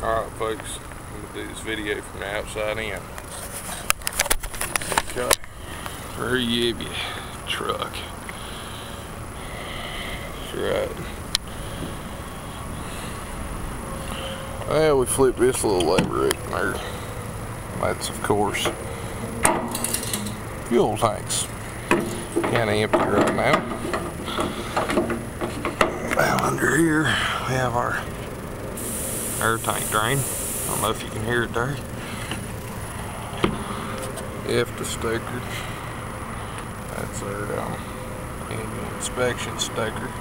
Alright folks, I'm going to do this video from the outside in. Okay, very heavy truck. That's right. Well, we flip this little lever right there. That's of course fuel tanks. Kind of empty right now. Well, under here we have our air tank drain. I don't know if you can hear it there. EFTA sticker. That's our annual inspection sticker.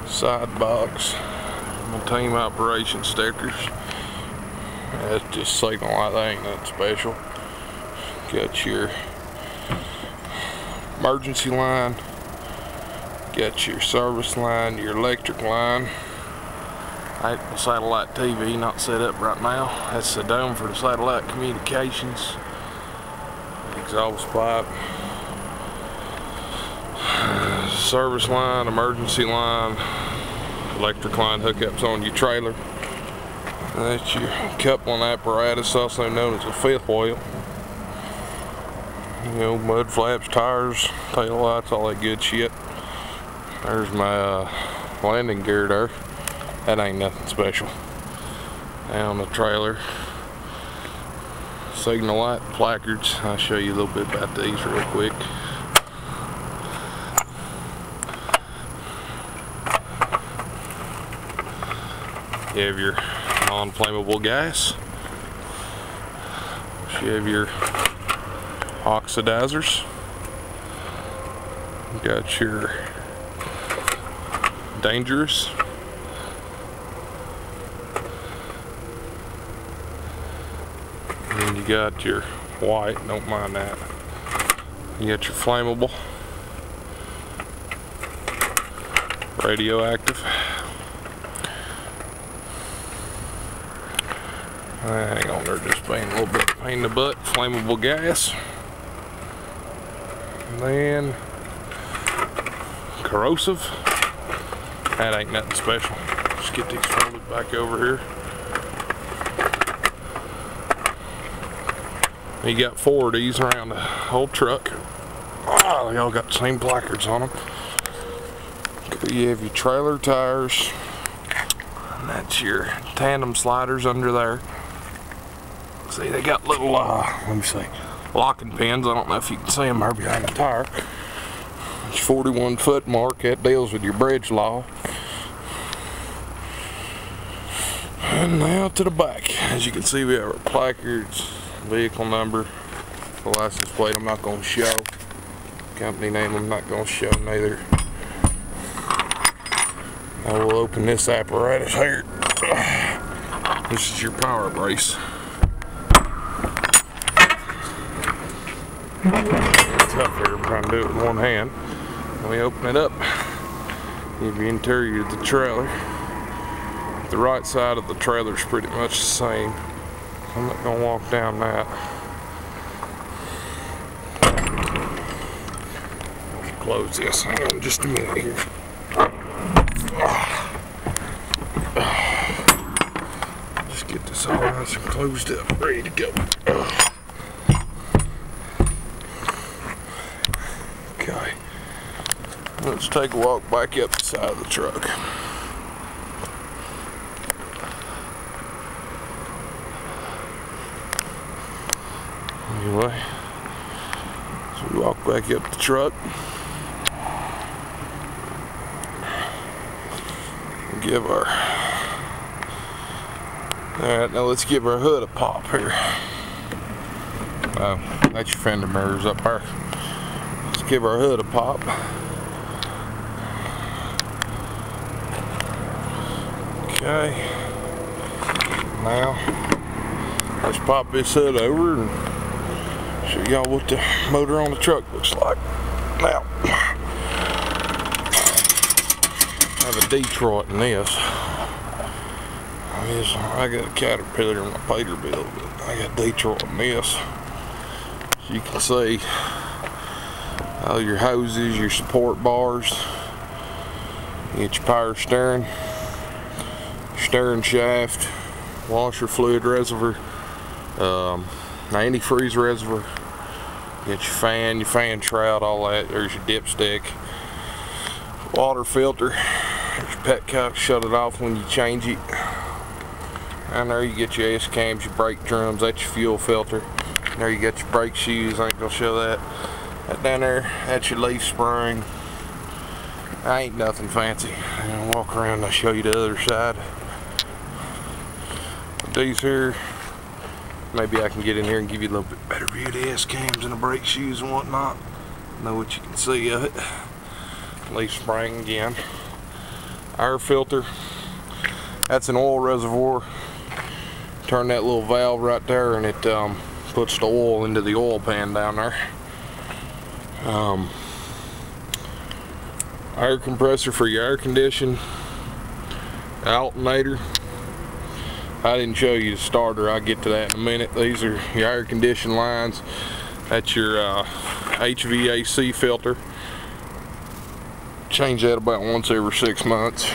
Side box. My team operation stickers. That's just signal light. That ain't nothing special. Got your emergency line. Got your service line, your electric line. The satellite TV not set up right now. That's the dome for the satellite communications. Exhaust pipe. Service line, emergency line, electric line hookups on your trailer. That's your coupling apparatus, also known as a fifth wheel. You know, mud flaps, tires, tail lights, all that good shit. There's my landing gear there. That ain't nothing special. Down the trailer. Signal light, placards. I'll show you a little bit about these real quick. You have your non-flammable gas. You have your oxidizers. You got your dangerous. And you got your white, don't mind that. You got your flammable, radioactive. Hang on there, just being a little bit pain in the butt. Flammable gas. And then corrosive. That ain't nothing special. Just get these folded back over here. You got 4 of these around the whole truck. Oh, they all got the same placards on them. You have your trailer tires. And that's your tandem sliders under there. See, they got little, let me see, locking pins. I don't know if you can see them there behind the tire. It's 41 foot mark. That deals with your bridge law. And now to the back. As you can see, we have our placards, vehicle number, the license plate I'm not going to show, company name I'm not going to show neither. I will open this apparatus here. This is your power brace. It's tough here, I'm trying to do it with one hand. When we open it up, you have the interior of the trailer. The right side of the trailer is pretty much the same. I'm not going to walk down that. Close this. Hang on just a minute here. Just get this all nice and closed up, ready to go. Okay. Let's take a walk back up the side of the truck. Anyway, so we walk back up the truck. Give our, alright, now let's give our hood a pop here. Oh, that's your fender mirrors up there. Let's give our hood a pop. Okay, now let's pop this hood over and show y'all what the motor on the truck looks like. Now, I have a Detroit in this. I got a Caterpillar in my Peterbilt, but I got Detroit in this. So you can see all your hoses, your support bars. You get your power steering. steering shaft, washer fluid reservoir, antifreeze reservoir. Get your fan shroud, all that. There's your dipstick, water filter. There's your pet cup, shut it off when you change it. And there you get your S cams, your brake drums, that's your fuel filter. And there you get your brake shoes, I ain't gonna show that. That down there, that's your leaf spring. I ain't nothing fancy. And I'll walk around and I'll show you the other side. With these here, maybe I can get in here and give you a little bit better view of the S cams and the brake shoes and whatnot. Know what you can see of it. Leaf spring again. Air filter. That's an oil reservoir. Turn that little valve right there and it puts the oil into the oil pan down there. Air compressor for your air condition. Alternator. I didn't show you the starter, I'll get to that in a minute. These are your air condition lines. That's your HVAC filter. Change that about once every 6 months.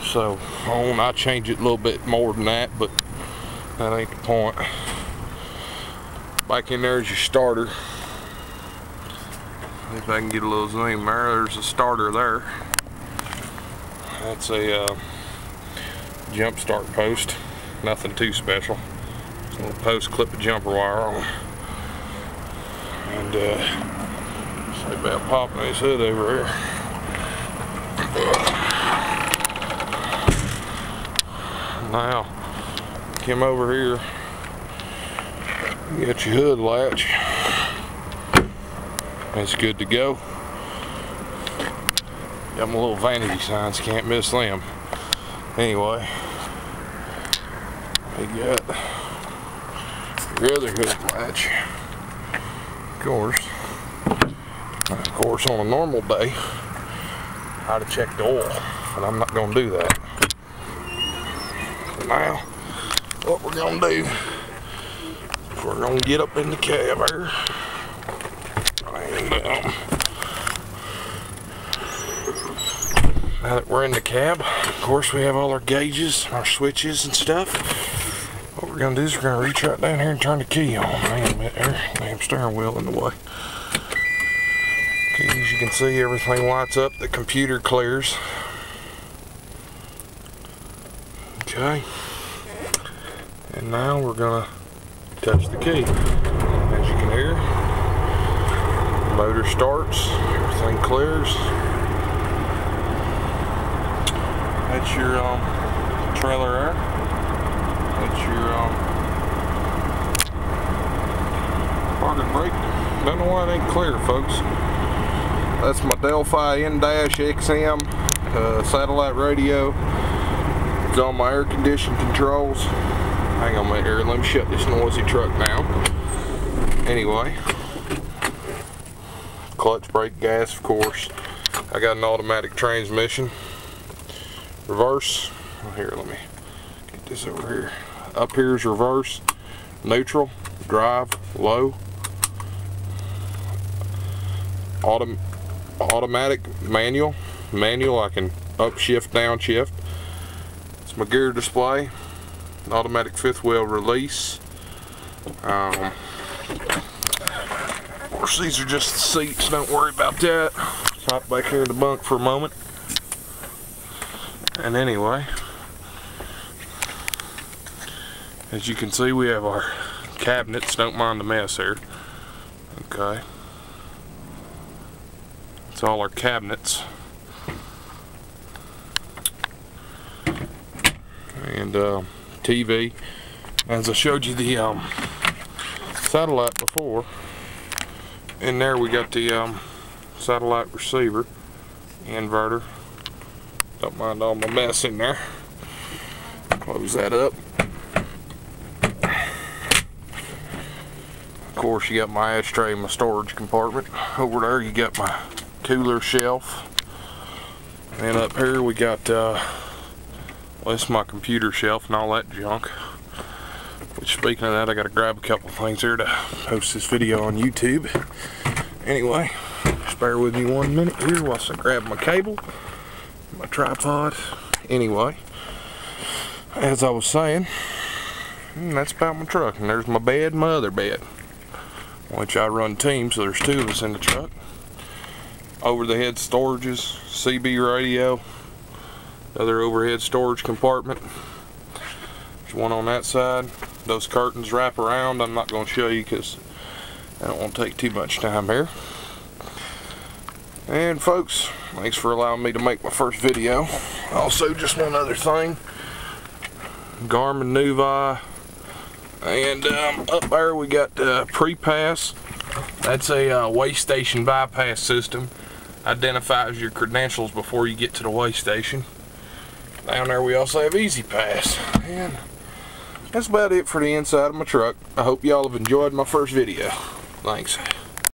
So I change it a little bit more than that, but that ain't the point. Back in there is your starter. If I can get a little zoom there, there's a starter there. That's a jump start post. Nothing too special. It's a little post, clip a jumper wire on. And say about popping his hood over here. Now, come over here. You got your hood latch. It's good to go. Got my little vanity signs, can't miss them. Anyway, we got your other hood latch. Of course, on a normal day, I'd have checked the oil, but I'm not going to do that. Now, what we're going to do is we're going to get up in the cab here. And now that we're in the cab, of course we have all our gauges, our switches and stuff. What we're going to do is we're going to reach right down here and turn the key on. Damn steering wheel in the way. Okay, as you can see, everything lights up. The computer clears. Okay. And now we're going to touch the key. As you can hear, the motor starts, everything clears. That's your trailer air. That's your parking brake. Don't know why it ain't clear, folks. That's my Delphi N-XM satellite radio. It's on my air conditioning controls. Hang on a minute here, let me shut this noisy truck down. Anyway, clutch, brake, gas, of course. I got an automatic transmission. Reverse. Here, let me get this over here. Up here is reverse, neutral, drive, low. Automatic, manual. Manual, I can upshift, downshift. It's my gear display. Automatic fifth wheel release. Of course, these are just the seats, don't worry about that. Hop back here in the bunk for a moment. And anyway, as you can see, we have our cabinets. Don't mind the mess here. Okay. It's all our cabinets. And TV. As I showed you the satellite before, in there we got the satellite receiver, inverter. Don't mind all my mess in there. Close that up. Of course, you got my ashtray in my storage compartment. Over there you got my cooler shelf. And up here we got well, this is my computer shelf and all that junk. Which, speaking of that, I gotta grab a couple things here to post this video on YouTube. Anyway, just bear with me 1 minute here whilst I grab my cable, my tripod. Anyway, as I was saying, that's about my truck. And there's my bed, my other bed, which I run teams, so there's two of us in the truck. Overhead storages, CB radio, other overhead storage compartment. There's one on that side. Those curtains wrap around. I'm not going to show you because I don't want to take too much time here. And folks, thanks for allowing me to make my first video. Also, just one other thing, Garmin Nuvi, and up there we got Pre-Pass. That's a way station bypass system. Identifies your credentials before you get to the way station. Down there we also have E-ZPass. And that's about it for the inside of my truck. I hope y'all have enjoyed my first video. Thanks.